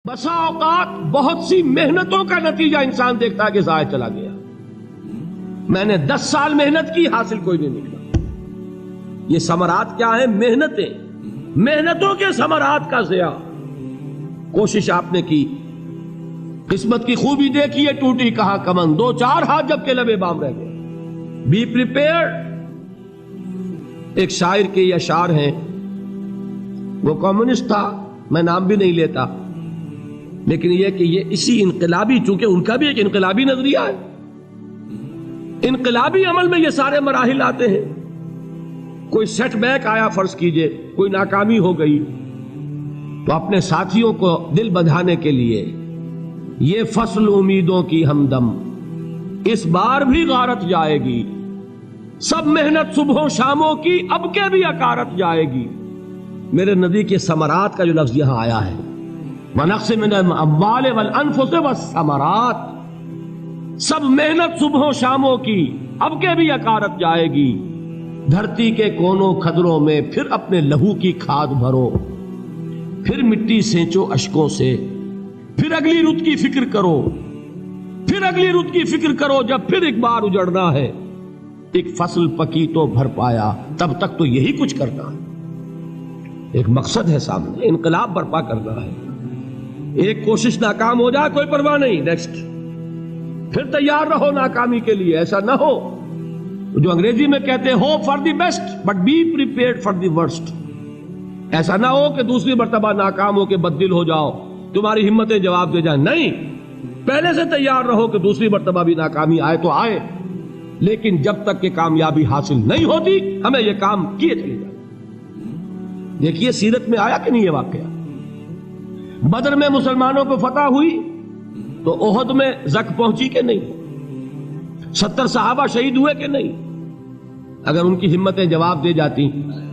بسا اوقات بہت سی محنتوں کا نتیجہ انسان دیکھتا ہے کہ ضائع چلا گیا. میں نے 10 سال محنت کی، حاصل کوئی نہیں نکلا. یہ ثمرات کیا ہیں؟ محنتوں کے ثمرات کا ضیاع. کوشش آپ نے کی، قسمت کی خوبی دیکھی ہے، ٹوٹی کہاں کمن، 2-4 ہاتھ جب کے لبے بام رہ گئے. Be prepared. ایک شاعر کے یہ اشعار ہیں، وہ کمیونسٹ تھا، میں نام بھی نہیں لیتا، لیکن یہ کہ یہ اسی انقلابی، چونکہ ان کا بھی ایک انقلابی نظریہ ہے، انقلابی عمل میں یہ سارے مراحل آتے ہیں. کوئی سیٹ بیک آیا، فرض کیجئے کوئی ناکامی ہو گئی، تو اپنے ساتھیوں کو دل بندھانے کے لیے یہ فصل امیدوں کی ہمدم اس بار بھی غارت جائے گی، سب محنت صبحوں شاموں کی اب کے بھی اکارت جائے گی. میرے نبی کے ثمرات کا جو لفظ یہاں آیا ہے، وَنَقْصٍ مِّنَ الْأَمْوَالِ وَالْأَنفُسِ وَالثَّمَرَاتِ، سب محنت صبحوں شاموں کی اب کے بھی اکارت جائے گی. دھرتی کے کونوں کھدروں میں پھر اپنے لہو کی کھاد بھرو، پھر مٹی سینچو اشکوں سے، پھر اگلی رت کی فکر کرو، پھر اگلی رت کی فکر کرو. جب پھر ایک بار اجڑنا ہے، ایک فصل پکی تو بھر پایا، تب تک تو یہی کچھ کرنا ہے. ایک مقصد ہے سامنے، انقلاب برپا کرنا ہے. ایک کوشش ناکام ہو جائے کوئی پرواہ نہیں، نیکسٹ. پھر تیار رہو ناکامی کے لیے. ایسا نہ ہو جو انگریزی میں کہتے ہیں hope for the best but be prepared for the worst. ایسا نہ ہو کہ دوسری مرتبہ ناکام ہو کے بددل ہو جاؤ، تمہاری ہمتیں جواب دے جائیں. نہیں، پہلے سے تیار رہو کہ دوسری مرتبہ بھی ناکامی آئے تو آئے، لیکن جب تک کہ کامیابی حاصل نہیں ہوتی ہمیں یہ کام کیے چلے جائیں. دیکھیے سیرت میں آیا کہ نہیں یہ واقعہ. بدر میں مسلمانوں کو فتح ہوئی تو احد میں زک پہنچی کہ نہیں؟ 70 صحابہ شہید ہوئے کہ نہیں؟ اگر ان کی ہمتیں جواب دے جاتی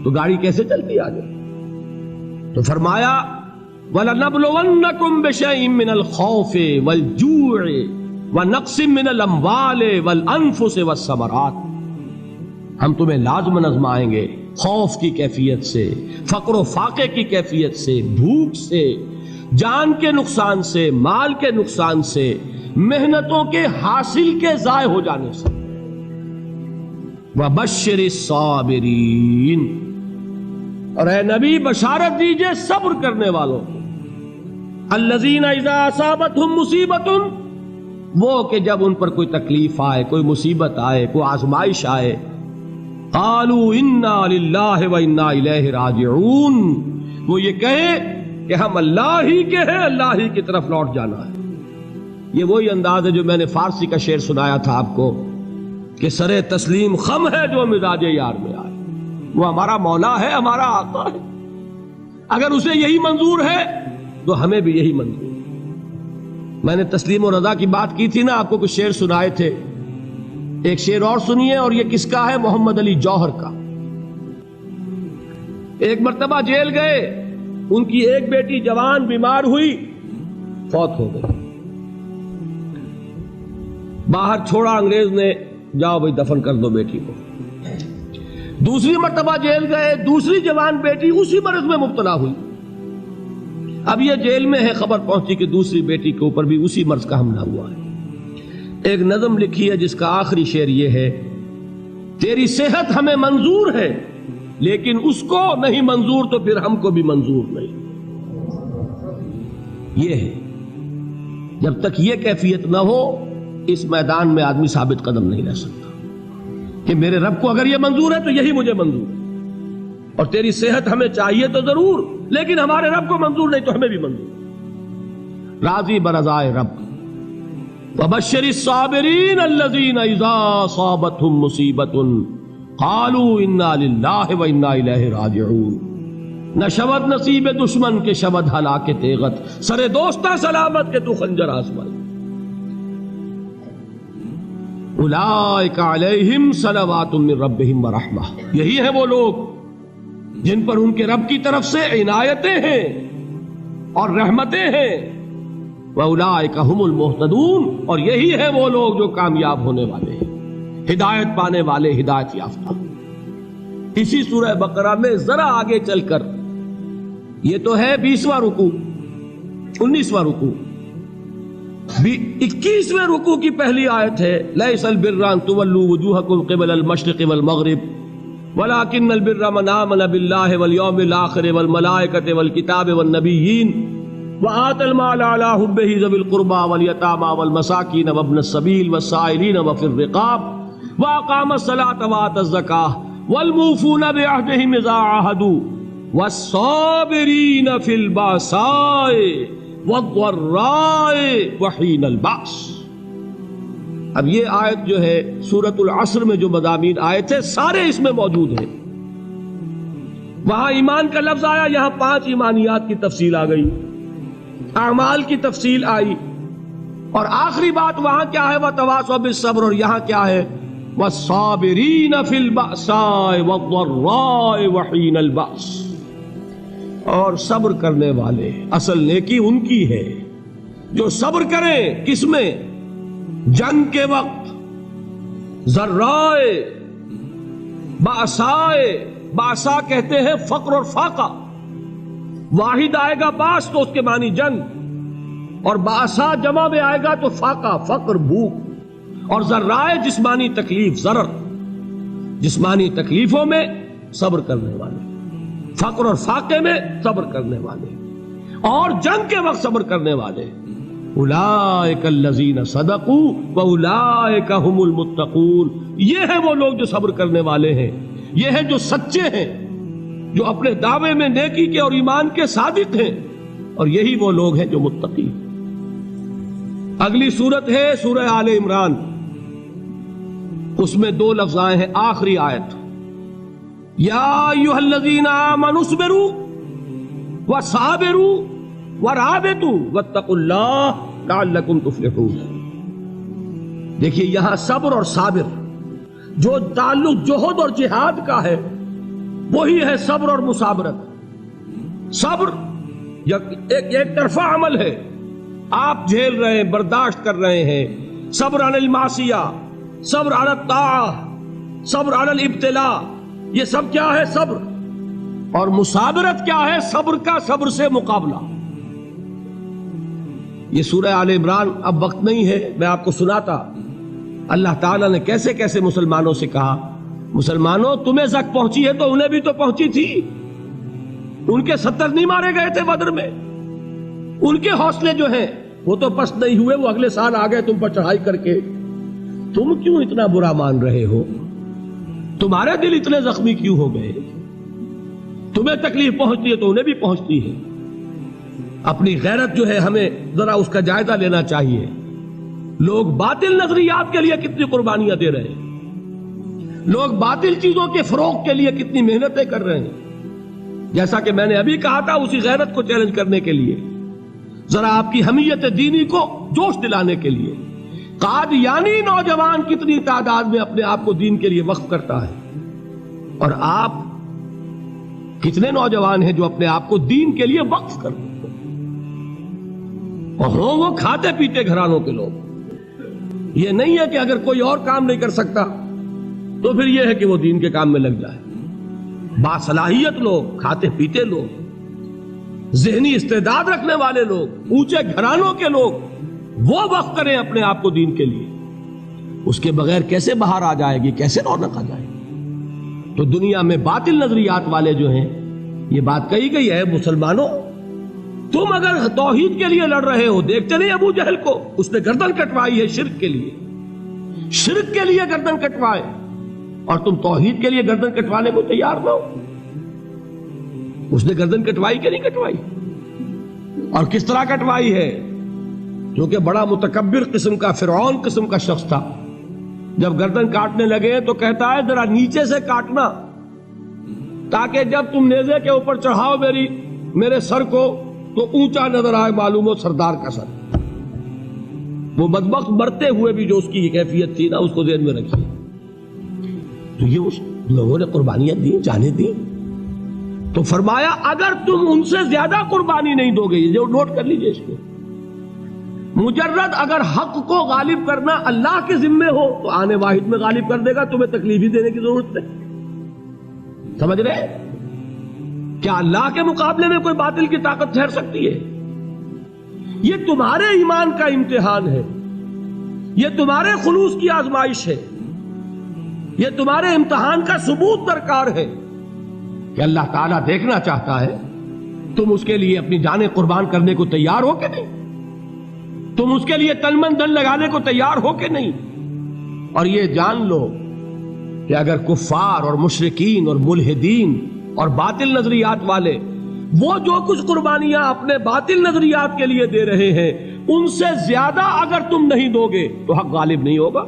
تو گاڑی کیسے چلتی آگے؟ تو فرمایا وَلَنَبْلُوَنَّكُمْ بِشَيْءٍ مِّنَ الْخَوْفِ وَالْجُوعِ وَنَقْصٍ مِّنَ الْأَمْوَالِ وَالْأَنفُسِ وَالثَّمَرَاتِ. ہم تمہیں لازماً آزمائیں گے، خوف کی کیفیت سے، فقر و فاقے کی کیفیت سے، بھوک سے، جان کے نقصان سے، مال کے نقصان سے، محنتوں کے حاصل کے ضائع ہو جانے سے. وَبَشِّرِ الصَّابِرِينَ، اور اے نبی بشارت دیجئے صبر کرنے والوں کو. الَّذِينَ إِذَا أَصَابَتْهُمْ مُصِيبَةٌ، وہ کہ جب ان پر کوئی تکلیف آئے، کوئی مصیبت آئے، کوئی آزمائش آئے، قالوا انا للہ وانا الیہ راجعون، وہ یہ کہیں کہ ہم اللہ ہی کے ہیں، اللہ ہی کی طرف لوٹ جانا ہے. یہ وہی انداز ہے جو میں نے فارسی کا شعر سنایا تھا آپ کو کہ سرے تسلیم خم ہے جو مزاج یار میں آئے. وہ ہمارا مولا ہے، ہمارا آقا ہے. اگر اسے یہی منظور ہے تو ہمیں بھی یہی منظور ہے. میں نے تسلیم و رضا کی بات کی تھی نا، آپ کو کچھ شعر سنائے تھے. ایک شعر اور سنیے، اور یہ کس کا ہے؟ محمد علی جوہر کا. ایک مرتبہ جیل گئے، ان کی ایک بیٹی جوان بیمار ہوئی، فوت ہو گئی. باہر چھوڑا انگریز نے، جاؤ بھائی دفن کر دو بیٹی کو. دوسری مرتبہ جیل گئے، دوسری جوان بیٹی اسی مرض میں مبتلا ہوئی. اب یہ جیل میں ہے، خبر پہنچی کہ دوسری بیٹی کے اوپر بھی اسی مرض کا حملہ ہوا ہے. ایک نظم لکھی ہے جس کا آخری شعر یہ ہے، تیری صحت ہمیں منظور ہے لیکن اس کو نہیں منظور تو پھر ہم کو بھی منظور نہیں. یہ ہے، جب تک یہ کیفیت نہ ہو اس میدان میں آدمی ثابت قدم نہیں رہ سکتا کہ میرے رب کو اگر یہ منظور ہے تو یہی مجھے منظور ہے، اور تیری صحت ہمیں چاہیے تو ضرور، لیکن ہمارے رب کو منظور نہیں تو ہمیں بھی منظور. راضی برضائے رب. وَبَشِّرِ الصَّابِرِينَ الَّذِينَ إِذَا أَصَابَتْهُمْ مُصِيبَةٌ قَالُوا إِنَّا لِلَّهِ وَإِنَّا إِلَيْهِ رَاجِعُونَ. نہ شود نصیب دشمن کے شود ہلاک تیغت، سر دوستہ سلامت کے تو خنجر آزمائے. أُولَئِكَ عَلَيْهِمْ صَلَوَاتٌ مِّن رَّبِّهِمْ وَرَحْمَةٌ، یہی ہے وہ لوگ جن پر ان کے رب کی طرف سے عنایتیں ہیں اور رحمتیں ہیں. وَأُولَئِكَ هُمُ الْمُهْتَدُونَ، اور یہی ہے وہ لوگ جو کامیاب ہونے والے ہیں، ہدایت پانے والے، ہدایت یافتہ. اسی سورہ بقرہ میں ذرا آگے چل کر، یہ تو ہے 20واں رکوع، 19واں رکوع. 21ویں رکوع کی پہلی آیت ہے لیس البر ان تولوا وجوہکم قبل المشرق والمغرب ولكن البر من آمن بالله واليوم الآخر والملائكة والكتاب والنبيين وآتى المال على حبه ذوي القربى واليتامى والمساكين وابن السبيل والسائلين وفي الرقاب وأقام الصلاة وآتى الزكاة والموفون بعهدهم إذا عاهدوا والصابرين في البأساء والضراء وحين البأس. اب یہ آیت جو ہے سورۃ العصر میں جو مضامین آئے تھے سارے اس میں موجود ہیں. وہاں ایمان کا لفظ آیا، یہاں 5 ایمانیات کی تفصیل آ گئی، اعمال کی تفصیل آئی، اور آخری بات وہاں کیا ہے وَتَوَاصَوْا بِالصَّبْرِ، اور یہاں کیا ہے وَالصَّابِرِينَ فِي الْبَأْسَاءِ وَالضَّرَّاءِ وَحِينَ الْبَأْسِ، اور صبر کرنے والے. اصل نیکی ان کی ہے جو صبر کریں. کس میں؟ جنگ کے وقت. ذرائے باسائے، باسا کہتے ہیں فقر اور فاقہ. واحد آئے گا باس تو اس کے معنی جنگ، اور باسا جمع میں آئے گا تو فاقہ فقر بھوک. اور ذرائے جسمانی تکلیف، ضرر جسمانی تکلیفوں میں صبر کرنے والے، فقر اور فاقے میں صبر کرنے والے، اور جنگ کے وقت صبر کرنے والے. اولئک الذین صدقوا واولئک هم المتقون. یہ ہیں وہ لوگ جو صبر کرنے والے ہیں، یہ ہیں جو سچے ہیں، جو اپنے دعوے میں نیکی کے اور ایمان کے صادق ہیں، اور یہی وہ لوگ ہیں جو متقی. اگلی صورت ہے سورہ آل عمران. اس میں 2 لفظ آئے ہیں آخری آیت، یا ایھا الذین آمنوا اصبروا وصابروا ورابطوا واتقوا اللہ لعلکم تفلحون. دیکھیے یہاں صبر اور صابر جو تعلق جہد اور جہاد کا ہے وہی ہے صبر اور مصابرت. صبر ایک طرفہ عمل ہے، آپ جھیل رہے ہیں، برداشت کر رہے ہیں. صبر علی المعصیہ، صبر علی الطاعہ، صبر علی الابتلاء، یہ سب کیا ہے؟ صبر. اور مصابرت کیا ہے؟ صبر کا صبر سے مقابلہ. یہ سورہ آل عمران اب وقت نہیں ہے، میں آپ کو سناتا اللہ تعالیٰ نے کیسے کیسے مسلمانوں سے کہا. مسلمانوں تمہیں زک پہنچی ہے تو انہیں بھی تو پہنچی تھی. ان کے 70 نہیں مارے گئے تھے بدر میں؟ ان کے حوصلے جو ہیں وہ تو پست نہیں ہوئے، وہ اگلے سال آ گئے تم پر چڑھائی کر کے. تم کیوں اتنا برا مان رہے ہو؟ تمہارے دل اتنے زخمی کیوں ہو گئے؟ تمہیں تکلیف پہنچتی ہے تو انہیں بھی پہنچتی ہے. اپنی غیرت جو ہے ہمیں ذرا اس کا جائزہ لینا چاہیے. لوگ باطل نظریات کے لیے کتنی قربانیاں دے رہے ہیں، لوگ باطل چیزوں کے فروغ کے لیے کتنی محنتیں کر رہے ہیں. جیسا کہ میں نے ابھی کہا تھا، اسی غیرت کو چیلنج کرنے کے لیے، ذرا آپ کی حمیت دینی کو جوش دلانے کے لیے. قادیانی نوجوان کتنی تعداد میں اپنے آپ کو دین کے لیے وقف کرتا ہے، اور آپ کتنے نوجوان ہیں جو اپنے آپ کو دین کے لیے وقف کرتے ہیں، اور ہوں وہ کھاتے پیتے گھرانوں کے لوگ. یہ نہیں ہے کہ اگر کوئی اور کام نہیں کر سکتا تو پھر یہ ہے کہ وہ دین کے کام میں لگ جائے. باصلاحیت لوگ، کھاتے پیتے لوگ، ذہنی استعداد رکھنے والے لوگ، اونچے گھرانوں کے لوگ، وہ وقف کریں اپنے آپ کو دین کے لیے. اس کے بغیر کیسے باہر آ جائے گی، کیسے رونق آ جائے گی؟ تو دنیا میں باطل نظریات والے جو ہیں، یہ بات کہی گئی ہے مسلمانوں تم اگر توحید کے لیے لڑ رہے ہو، دیکھتے نہیں ابو جہل کو، اس نے گردن کٹوائی ہے شرک کے لیے، شرک کے لیے گردن کٹوائے، اور تم توحید کے لیے گردن کٹوانے کو تیار نہ ہو. اس نے گردن کٹوائی کہ نہیں کٹوائی؟ اور کس طرح کٹوائی ہے؟ کیونکہ بڑا متکبر قسم کا، فرعون قسم کا شخص تھا. جب گردن کاٹنے لگے تو کہتا ہے ذرا نیچے سے کاٹنا، تاکہ جب تم نیزے کے اوپر چڑھاؤ میرے سر کو تو اونچا نظر آئے، معلوم ہو سردار کا سر. وہ بدبخت مرتے ہوئے بھی جو اس کی کیفیت تھی نا، اس کو ذہن میں رکھیے. تو یہ اس لوگوں نے قربانیاں دی، جانیں دی. تو فرمایا اگر تم ان سے زیادہ قربانی نہیں دو گے، جو نوٹ کر لیجئے اس کو، مجرد اگر حق کو غالب کرنا اللہ کے ذمے ہو تو آنے واحد میں غالب کر دے گا، تمہیں تکلیف ہی دینے کی ضرورت نہیں. سمجھ رہے؟ کیا اللہ کے مقابلے میں کوئی باطل کی طاقت ٹھہر سکتی ہے؟ یہ تمہارے ایمان کا امتحان ہے، یہ تمہارے خلوص کی آزمائش ہے، یہ تمہارے امتحان کا ثبوت درکار ہے کہ اللہ تعالیٰ دیکھنا چاہتا ہے تم اس کے لیے اپنی جانیں قربان کرنے کو تیار ہو کہ نہیں، تم اس کے لیے تن من دھن لگانے کو تیار ہو کہ نہیں۔ اور یہ جان لو کہ اگر کفار اور مشرکین اور ملحدین اور باطل نظریات والے وہ جو کچھ قربانیاں اپنے باطل نظریات کے لیے دے رہے ہیں ان سے زیادہ اگر تم نہیں دو گے تو حق غالب نہیں ہوگا۔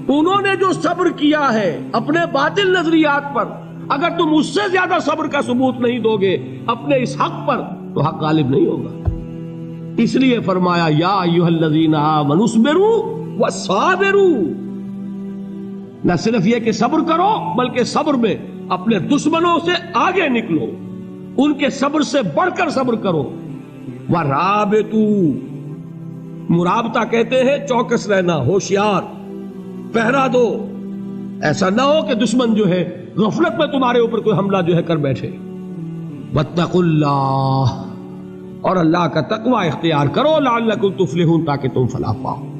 انہوں نے جو صبر کیا ہے اپنے باطل نظریات پر، اگر تم اس سے زیادہ صبر کا ثبوت نہیں دو گے اپنے اس حق پر تو حق غالب نہیں ہوگا۔ اس لیے فرمایا یا ایھا الذین آمنوا اصبروا وصابروا، نہ صرف یہ کہ صبر کرو بلکہ صبر میں اپنے دشمنوں سے آگے نکلو، ان کے صبر سے بڑھ کر صبر کرو۔ ورابطوا، مرابطہ کہتے ہیں چوکس رہنا، ہوشیار، پہرا دو، ایسا نہ ہو کہ دشمن جو ہے غفلت میں تمہارے اوپر کوئی حملہ جو ہے کر بیٹھے۔ واتقوا اللہ، اور اللہ کا تقوی اختیار کرو، لعلکم تفلحون، تاکہ تم فلاح پاؤ۔